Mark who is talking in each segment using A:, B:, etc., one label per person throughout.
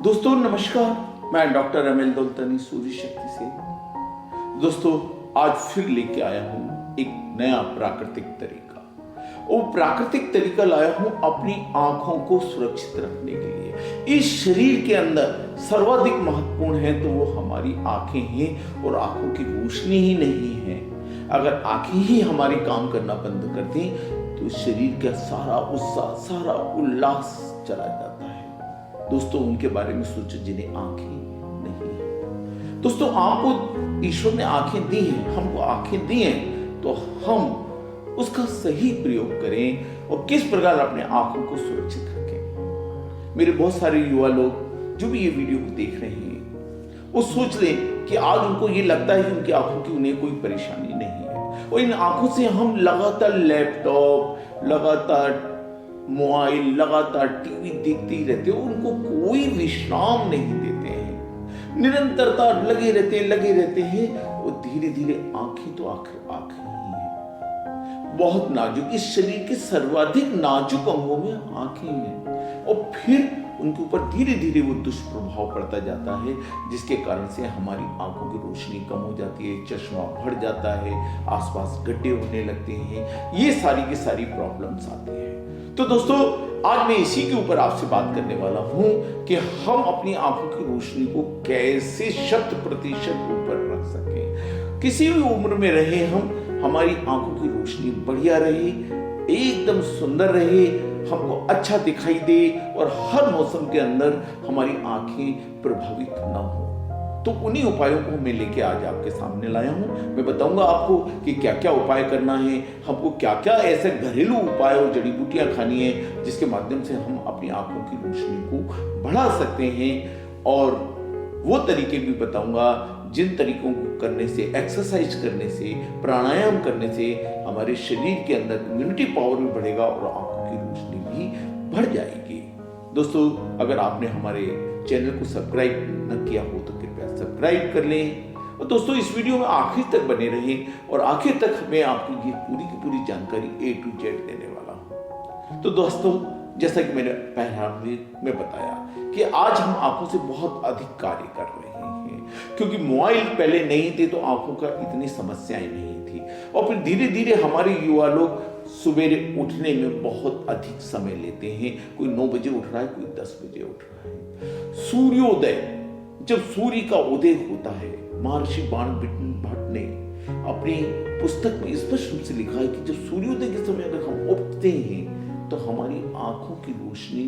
A: दोस्तों नमस्कार, मैं डॉक्टर अमिल दौलतानी सूर्य शक्ति से। दोस्तों आज फिर लेके आया हूं एक नया प्राकृतिक तरीका। वो प्राकृतिक तरीका लाया हूं अपनी आंखों को सुरक्षित रखने के लिए। इस शरीर के अंदर सर्वाधिक महत्वपूर्ण है तो वो हमारी आंखें हैं और आंखों की रोशनी ही नहीं है। अगर आंखें ही हमारी काम करना बंद कर दें तो शरीर का सारा उत्साह, सारा उल्लास चला जाता है। दोस्तों उनके बारे में सोचो जिन्हें आंखें नहीं है। दोस्तों आपको ईश्वर ने आंखें दी हैं, हमको आंखें दी हैं, तो हम उसका सही प्रयोग करें और किस प्रकार अपने आंखों को सुरक्षित रखें। मेरे बहुत सारे युवा लोग जो भी ये वीडियो को देख रहे हैं वो सोच लें कि आज उनको ये लगता है कि उनकी आंखों की उन्हें कोई परेशानी नहीं है और इन आंखों से हम लगातार लैपटॉप, लगातार मोबाइल, लगातार टीवी देखते ही रहते हैं, उनको कोई विश्राम नहीं देते हैं, निरंतरता लगे रहते हैं और धीरे धीरे आंखें तो आंखें ही हैं। बहुत नाजुक, इस शरीर के सर्वाधिक नाजुक अंगों में आंखें हैं और फिर उनके ऊपर धीरे धीरे वो दुष्प्रभाव पड़ता जाता है, जिसके कारण से हमारी आंखों की रोशनी कम हो जाती है, चश्मा बढ़ जाता है, आसपास गड्ढे होने लगते हैं, ये सारी की सारी प्रॉब्लम्स आती हैं। तो दोस्तों आज मैं इसी के ऊपर आपसे बात करने वाला हूं कि हम अपनी आंखों की रोशनी को कैसे 100% ऊपर रख सकें। किसी भी उम्र में रहे हम, हमारी आंखों की रोशनी बढ़िया रहे, एकदम सुंदर रहे, हमको अच्छा दिखाई दे और हर मौसम के अंदर हमारी आंखें प्रभावित ना हो। तो उन्हीं उपायों को मैं लेके आज आपके सामने लाया हूं। मैं बताऊंगा आपको कि क्या क्या उपाय करना है, हमको क्या क्या ऐसे घरेलू उपाय और जड़ी बूटियां खानी है जिसके माध्यम से हम अपनी आंखों की रोशनी को बढ़ा सकते हैं। और वो तरीके भी बताऊंगा जिन तरीकों को करने से, एक्सरसाइज करने से, प्राणायाम करने से हमारे शरीर के अंदर इम्यूनिटी पावर भी बढ़ेगा और आंखों की रोशनी भी बढ़ जाएगी। दोस्तों अगर आपने हमारे चैनल को सब्सक्राइब न किया हो तो कृपया सब्सक्राइब कर लें और दोस्तों इस वीडियो में आखिर तक बने रहें और आखिर तक मैं आपको ये पूरी की पूरी जानकारी A to Z देने वाला हूं। तो दोस्तों जैसा कि मैंने पहले में बताया कि आज हम आंखों से बहुत अधिक कार्य कर रहे हैं, क्योंकि मोबाइल पहले नहीं थे तो आंखों का इतनी समस्याएं नहीं थी और फिर धीरे धीरे हमारे युवा लोग सुबेरे उठने में बहुत अधिक समय लेते हैं। कोई 9 बजे उठ रहा है, कोई 10 बजे उठ रहा है। सूर्योदय, जब सूर्य का उदय होता है, महर्षि बाणभट्ट ने अपनी पुस्तक में स्पष्ट रूप से लिखा है कि जब सूर्योदय के समय अगर हम उठते हैं तो हमारी आंखों की रोशनी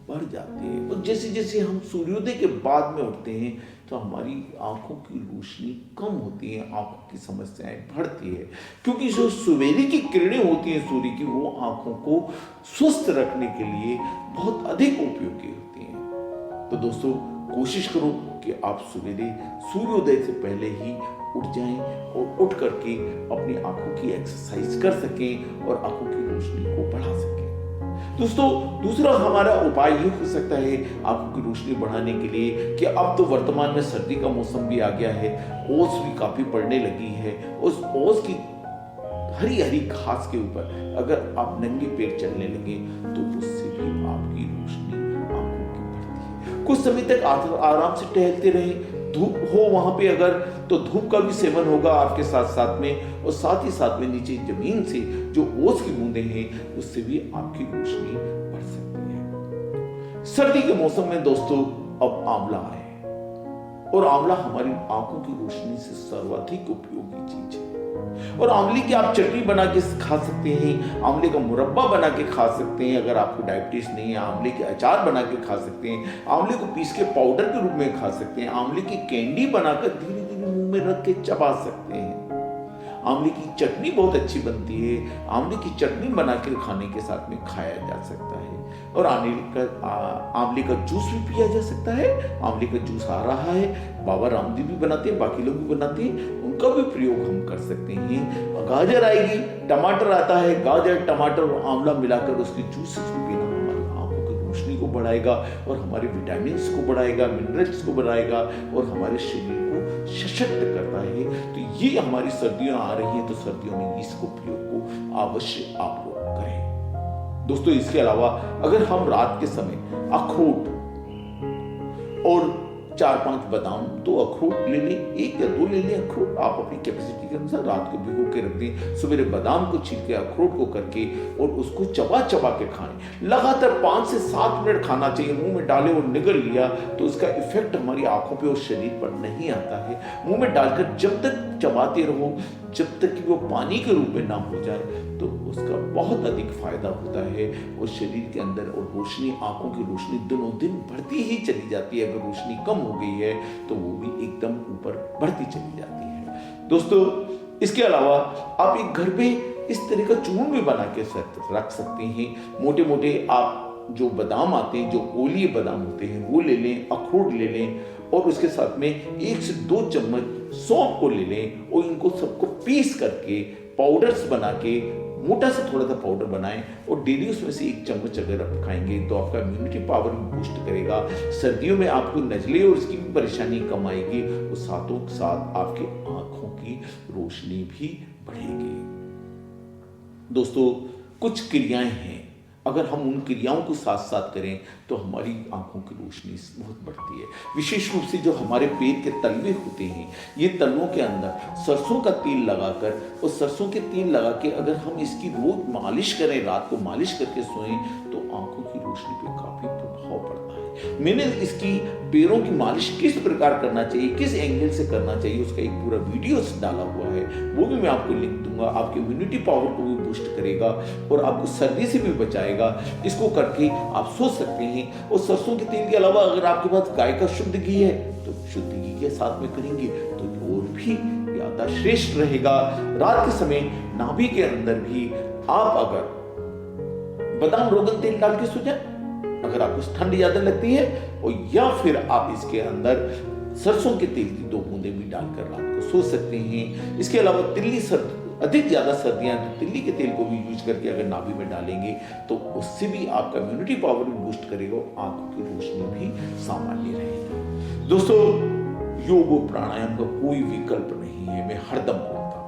A: बढ़ जाती है और जैसे जैसे हम सूर्योदय के बाद में उठते हैं तो हमारी आंखों की रोशनी कम होती है, आंखों की समस्याएं बढ़ती है, क्योंकि जो सवेरे की किरणें होती हैं सूर्य की, वो आंखों को स्वस्थ रखने के लिए बहुत अधिक उपयोगी होती हैं। तो दोस्तों कोशिश करो कि आप सवेरे सूर्योदय से पहले ही उठ जाएं और उठ करके अपनी आंखों की एक्सरसाइज कर सकें और आंखों की रोशनी को बढ़ा सकें। दोस्तों दूसरा हमारा उपाय ये हो सकता है आंखों की रोशनी बढ़ाने के लिए कि अब तो वर्तमान में सर्दी का मौसम भी आ गया है, ओस भी काफी पड़ने लगी है। उस ओस की हरी हरी घास के ऊपर अगर आप नंगे पैर चलने लगे तो उससे भी आपकी रोशनी आंखों की बढ़ती है। कुछ समय तक आराम से टहलते रहे, धूप हो वहां पे अगर तो धूप का भी सेवन होगा आपके साथ साथ में, और साथ ही साथ में नीचे जमीन से जो ओस की बूंदें हैं उससे भी आपकी रोशनी बढ़ सकती है। सर्दी के मौसम में दोस्तों अब आंवला है और आंवला हमारी आंखों की रोशनी से सर्वाधिक उपयोगी चीज है। और आंवले की आप चटनी बना के खा सकते हैं, आंवले का मुरब्बा बना के खा सकते हैं, अगर आपको डायबिटीज नहीं है आंवले के अचार बना के खा सकते हैं, आंवले को पीस के पाउडर के रूप में खा सकते हैं, आंवले की कैंडी बनाकर धीरे धीरे मुंह में रख के चबा सकते हैं। आंवले की चटनी बहुत अच्छी बनती है, आंवले की चटनी बना के खाने के साथ में खाया जा सकता है। और आंवले का जूस भी पिया जा सकता है। आंवले का जूस आ रहा है, बाबा रामदेव भी बनाते हैं, बाकी लोग भी बनाते हैं, उनका भी प्रयोग हम कर सकते हैं। गाजर आएगी, टमाटर आता है, गाजर टमाटर और आंवला मिलाकर उसके जूसेस को पीना हमारी आंखों की रोशनी को बढ़ाएगा और हमारे विटामिन को बढ़ाएगा, मिनरल्स को बढ़ाएगा और हमारे शरीर को सशक्त करता है। तो ये हमारी सर्दियां आ रही हैं तो सर्दियों में इसको प्रयोग को अवश्य आप लोग करें। दोस्तों इसके अलावा अगर हम रात के समय अखरोट और 4-5 बादाम, 2 अखरोट ले लें, 1 या 2 ले लें अखरोट, आप अपनी कैपेसिटी के अनुसार रात को भिगो के रख दें। सवेरे बादाम को छील के अखरोट को करके और उसको चबा चबा के खाएं। लगातार 5 से 7 मिनट खाना चाहिए। मुंह में डाले और निगल लिया तो उसका इफेक्ट हमारी आंखों पे और शरीर पर नहीं आता है। मुंह में डालकर जब तक चबाते रहो जब तक कि वो पानी के रूप में ना हो जाए तो उसका बहुत अधिक फायदा होता है और शरीर के अंदर और रोशनी, आंखों की रोशनी दिनों दिन बढ़ती ही चली जाती है। अगर रोशनी कम हो गई है तो वो भी एकदम ऊपर बढ़ती चली जाती है। दोस्तों, इसके अलावा आप एक घर पे इस तरह का चूर्ण भी बना के रख सकते हैं। मोटे मोटे आप जो बादाम आते हैं, जो ओलिए बादाम होते हैं, वो ले लें, अखरोट ले लें और उसके साथ में 1 से 2 चम्मच सौंफ को ले लें और इनको सबको पीस करके पाउडर्स बना के मोटा सा थोड़ा सा पाउडर बनाएं और डेली उसमें से 1 चम्मच अगर आप खाएंगे तो आपका इम्यूनिटी पावर भी बूस्ट करेगा। सर्दियों में आपको नजले और उसकी भी परेशानी कम आएगी और साथों साथ आपकी आंखों की रोशनी भी बढ़ेगी। दोस्तों, कुछ क्रियाएं हैं, अगर हम उन क्रियाओं को साथ साथ करें तो हमारी आंखों की रोशनी बहुत बढ़ती है। विशेष रूप से जो हमारे पेट के तलवे होते हैं, ये तलवों के अंदर सरसों का तेल लगाकर और सरसों के तेल लगा के अगर हम इसकी रोज मालिश करें, रात को मालिश करके सोएं तो आंखों की रोशनी पे काफी प्रभाव पड़ता है। मैंने इसकी पैरों की मालिश किस प्रकार करना चाहिए, किस एंगल से करना चाहिए, उसका एक पूरा वीडियो डाला हुआ है, वो भी मैं आपको लिंक दूंगा। आपके इम्यूनिटी पावर को भी बूस्ट करेगा और आपको सर्दी से भी बचाएगा। इसको करके आप सो सकते हैं। और सरसों के तेल के अलावा अगर आपके पास गाय का शुद्ध घी है तो शुद्ध घी के साथ में करेंगे तो और भी ज्यादा श्रेष्ठ रहेगा। रात के समय नाभि के अंदर भी आप अगर बादाम रोगन तेल डाल के सो जाए, अगर आपको ठंड ज्यादा लगती है, और या फिर आप इसके अंदर सरसों के तेल की 2 बूंदें भी डालकर रात को सो सकते हैं। इसके अलावा तिल्ली अधिक ज्यादा सर्दियां तो तिल्ली के तेल को भी यूज करके अगर नाभि में डालेंगे तो उससे भी आपका इम्यूनिटी पावर भी बूस्ट करेगा और आंखों की रोशनी भी सामान्य रहेगी। दोस्तों, योग और प्राणायाम का कोई विकल्प नहीं है। मैं हरदम बोलता हूं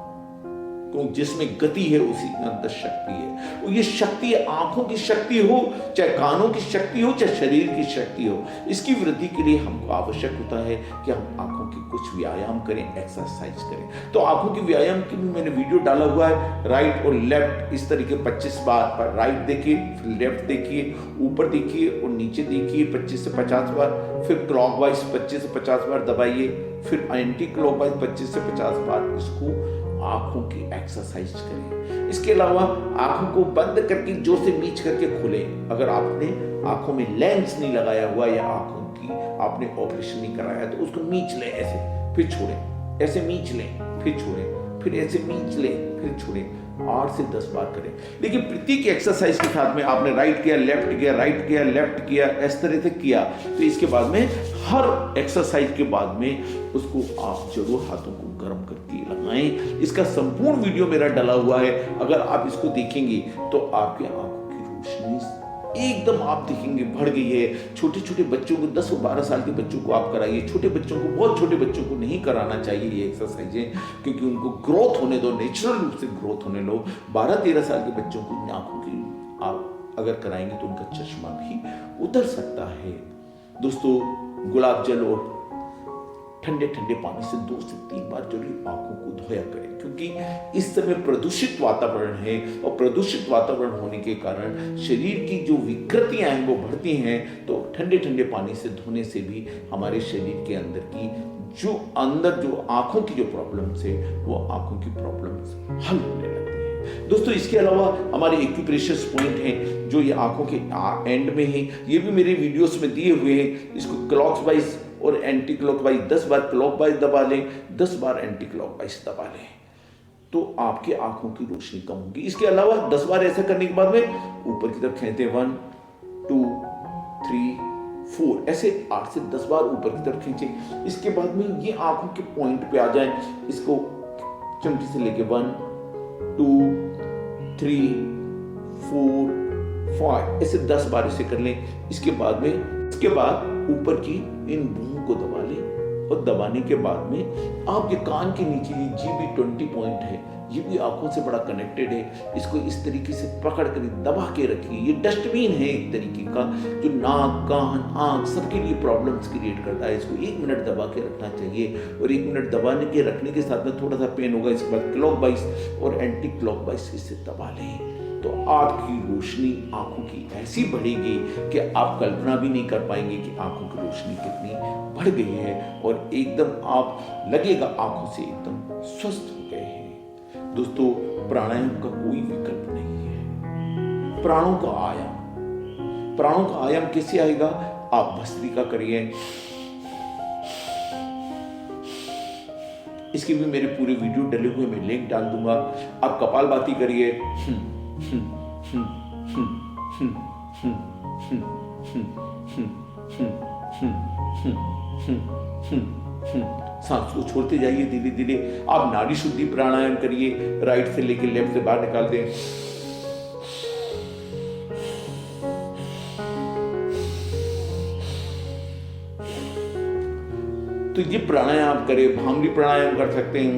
A: क्योंकि जिसमें गति है उसी के अंदर शक्ति है। और ये शक्ति आंखों की शक्ति हो, चाहे कानों की शक्ति हो, चाहे शरीर की शक्ति हो, इसकी वृद्धि के लिए हमको आवश्यक होता है कि हम आंखों की कुछ व्यायाम करें, एक्सरसाइज करें। तो आंखों की व्यायाम की भी मैंने वीडियो डाला हुआ है। राइट और लेफ्ट इस तरीके 25 बार, राइट देखिए, फिर लेफ्ट देखिए, ऊपर देखिए और नीचे देखिए 25 से 50 बार, फिर क्लॉकवाइज 25 से 50 बार दबाइए, फिर एंटी क्लॉकवाइज 25 से 50 बार। इसको आंखों की एक्सरसाइज करें। इसके अलावा आंखों को बंद करके जोर से मीच करके खोलें। अगर आपने आंखों में लेंस नहीं लगाया हुआ या आंखों की आपने ऑपरेशन नहीं कराया तो उसको मीच लें ऐसे, फिर छोड़ें, ऐसे मीच लें, फिर छोड़ें, फिर ऐसे मीच लें, फिर छोड़ें। 8 से 10 बार करें। लेकिन प्रत्येक एक्सरसाइज के साथ में आपने राइट किया, लेफ्ट किया, राइट किया, लेफ्ट किया, इस तरह से किया तो इसके बाद में हर एक्सरसाइज के बाद में उसको आप जरूर हाथों को गर्म करके लगाएं। इसका संपूर्ण वीडियो मेरा डला हुआ है। अगर आप इसको देखेंगे तो आपकी आंखों की रोशनी एकदम आप देखेंगे बढ़ गई है। छोटे छोटे बच्चों को 10 और 12 साल के बच्चों को आप कराइए। छोटे बच्चों को, बहुत छोटे बच्चों को नहीं कराना चाहिए ये एक्सरसाइजें, क्योंकि उनको ग्रोथ होने दो, नेचुरल रूप से ग्रोथ होने लो। 12-13 साल के बच्चों को आंखों की आप अगर कराएंगे तो उनका चश्मा भी उतर सकता है। दोस्तों, गुलाब जल और ठंडे ठंडे पानी से 2 से 3 बार जरूर आंखों को धोया करें, क्योंकि इस समय प्रदूषित वातावरण है और प्रदूषित वातावरण होने के कारण शरीर की जो विकृतियां हैं वो बढ़ती हैं। तो ठंडे ठंडे पानी से धोने से भी हमारे शरीर के अंदर की जो आंखों की जो प्रॉब्लम्स है वो आंखों की प्रॉब्लम्स हल होने लगती है। दोस्तों, इसके अलावा हमारे एक्यूप्रेशर पॉइंट हैं जो ये आंखों के एंड में है, ये भी मेरे वीडियोस में दिए हुए हैं। इसको क्लॉकवाइज और एंटी क्लॉकवाइज 10 बार क्लॉकवाइज दबा लें, 10 बार एंटी क्लॉकवाइज दबा लें तो आपके आंखों की रोशनी कम होगी। इसके अलावा 10 बार ऐसा करने के बाद में ऊपर की तरफ खींचते हैं 1 2 3 4, ऐसे 8 से 10 बार ऊपर की तरफ खींचे। इसके बाद में ये आंखों के पॉइंट पे आ जाए। इसको चिमटी से लेके 1 2 3 4 5 ऐसे 10 बार इसे कर लें। इसके बाद ऊपर की इन भूमों को दबा लें और दबाने के बाद में आपके कान के नीचे ये GB20 पॉइंट है, ये भी आंखों से बड़ा कनेक्टेड है। इसको इस तरीके से पकड़ कर दबा के रखिए। ये डस्टबिन है एक तरीके का, जो नाक, कान, आंख सबके लिए प्रॉब्लम्स क्रिएट करता है। इसको 1 मिनट दबा के रखना चाहिए, और 1 मिनट दबाने के रखने के साथ में थोड़ा सा पेन होगा। इसके बाद क्लॉकवाइज और एंटी क्लॉकवाइज इससे दबा लें, तो आपकी रोशनी आंखों की ऐसी बढ़ेगी कि आप कल्पना भी नहीं कर पाएंगे कि आंखों की रोशनी कितनी बढ़ गई है, और एकदम आप लगेगा आंखों से एकदम स्वस्थ हो गए हैं। दोस्तों, प्राणायाम का कोई विकल्प नहीं है। प्राणों का आयाम कैसे आएगा? आप भस्त्रिका करिए। इसके भी मेरे पूरे वीडियो डले हुए मैं लिंक डाल दूंगा। आप कपालभाति करिए। सांस को छोड़ते जाइए धीरे धीरे। आप नाड़ी शुद्धि प्राणायाम करिए, राइट से लेकर लेफ्ट से बाहर निकाल दें। तो ये प्राणायाम करें। भांगड़ी प्राणायाम कर सकते हैं।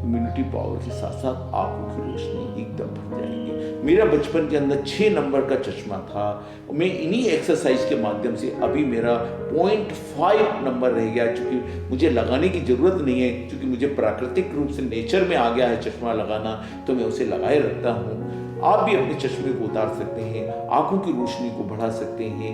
A: इम्यूनिटी पावर के साथ साथ आंखों की रोशनी एकदम बढ़ जाएगी। मेरा बचपन के अंदर 6 नंबर का चश्मा था। मैं इन्हीं एक्सरसाइज के माध्यम से अभी मेरा 0.5 नंबर रह गया, क्योंकि मुझे लगाने की जरूरत नहीं है, क्योंकि मुझे प्राकृतिक रूप से नेचर में आ गया है चश्मा लगाना, तो मैं उसे लगाए रखता हूँ। आप भी अपने चश्मे को उतार सकते हैं, आंखों की रोशनी को बढ़ा सकते हैं।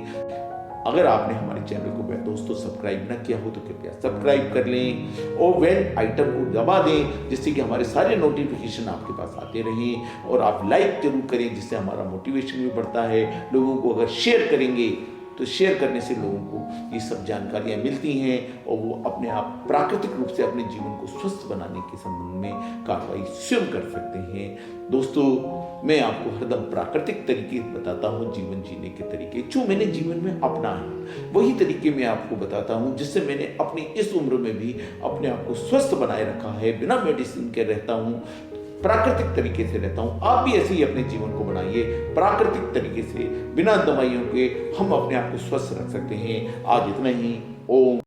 A: अगर आपने हमारे चैनल को दोस्तों सब्सक्राइब ना किया हो तो कृपया सब्सक्राइब कर लें, और बेल आइटम को दबा दें, जिससे कि हमारे सारे नोटिफिकेशन आपके पास आते रहें। और आप लाइक जरूर करें, जिससे हमारा मोटिवेशन भी बढ़ता है। लोगों को अगर शेयर करेंगे तो शेयर करने से लोगों को ये सब जानकारियाँ मिलती हैं, और वो अपने आप प्राकृतिक रूप से अपने जीवन को स्वस्थ बनाने के संबंध में कार्रवाई स्वयं कर सकते हैं। दोस्तों, मैं आपको हरदम प्राकृतिक तरीके बताता हूँ, जीवन जीने के तरीके जो मैंने जीवन में अपनाए, वही तरीके मैं आपको बताता हूँ, जिससे मैंने अपनी इस उम्र में भी अपने आप को स्वस्थ बनाए रखा है। बिना मेडिसिन के रहता हूँ, प्राकृतिक तरीके से रहता हूँ। आप भी ऐसे ही अपने जीवन को बनाइए प्राकृतिक तरीके से, बिना दवाइयों के हम अपने आप को स्वस्थ रख सकते हैं। आज इतना ही। ओम।